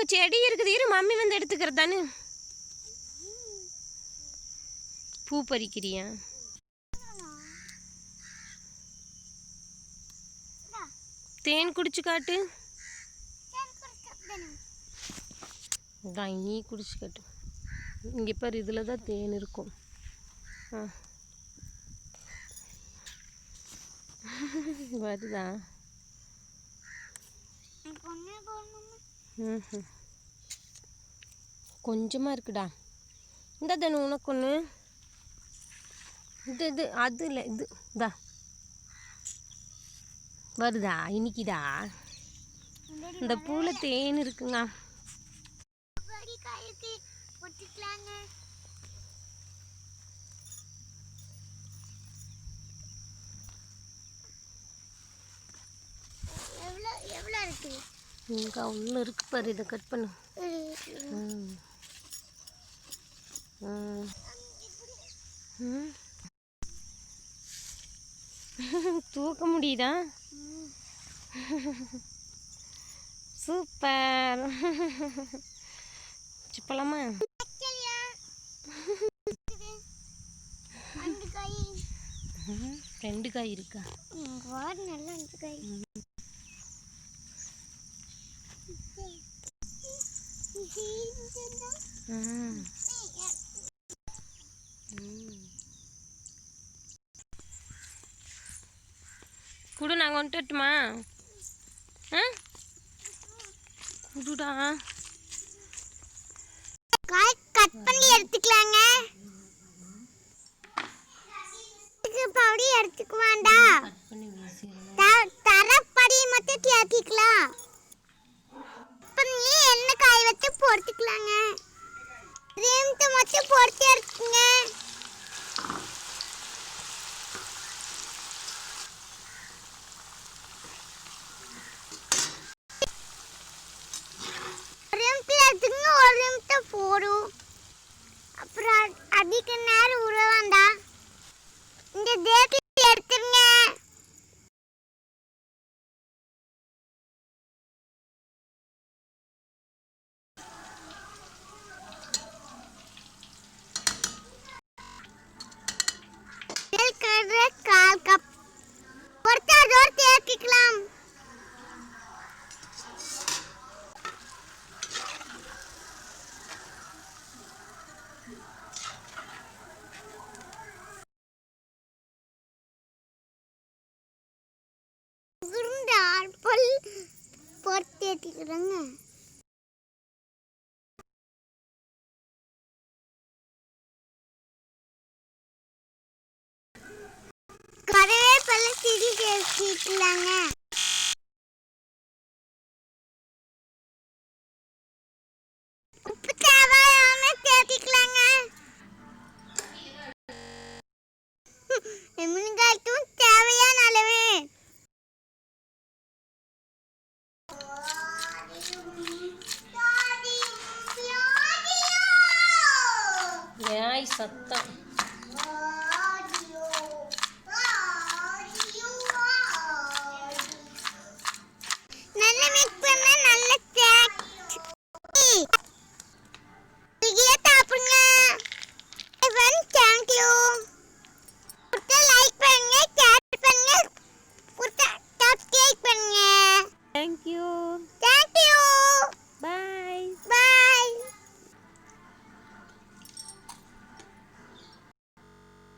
அங்கே செடி இருக்குது, இரு மம்மி வந்து எடுத்துக்கிறதானு. பூ பறிக்கிறியா? தேன் குடிச்சு காட்டு. நீ குடிச்சு காட்டு. இங்கே பாரு, இதில் தான் தேன் இருக்கும். வருதா? கொஞ்சமாக இருக்குடா. இந்த தனு உனக்கு ஒன்று. இது அது இல்லை, இது இதா வருதா? இன்னைக்குதா இந்த பூவில் தேன் இருக்குங்க. இங்கே ஒன்று இருக்கு பாரு, இதை கட் பண்ணு. தூக்க முடியுதா? சூப்பர். சிப்பலாமா? ரெண்டு காய் இருக்கா? நல்லா 5 காய். குடு, நாங்கள் வந்துட்டுமா? குடுடா. காய் கட் பண்ணி எடுத்துக்கலாங்க. பவுடி எடுத்துக்குவாண்டா. தரப்படி மட்டும் தேத்திக்கலாம். பண்ணி என்ன காய் வச்சு போட்டுக்கலாங்க. ரேம்ட்டு மட்டும் போட்டு எடுத்துங்க. போடும். அப்புறம் அதிக நேரம் உற வேண்டாம். இந்த தேக்கில் எடுத்துருங்க. கால் கப் பொறுத்ததோடு தேக்கிக்கலாம். கருவேப்பிலை திரி சேர்த்துக்கலாங்க. உப்பு தேவையான சேர்த்துக்கலாங்க. வெங்காயத்தும் தேவையான அளவு. ஏய் சத்தம்.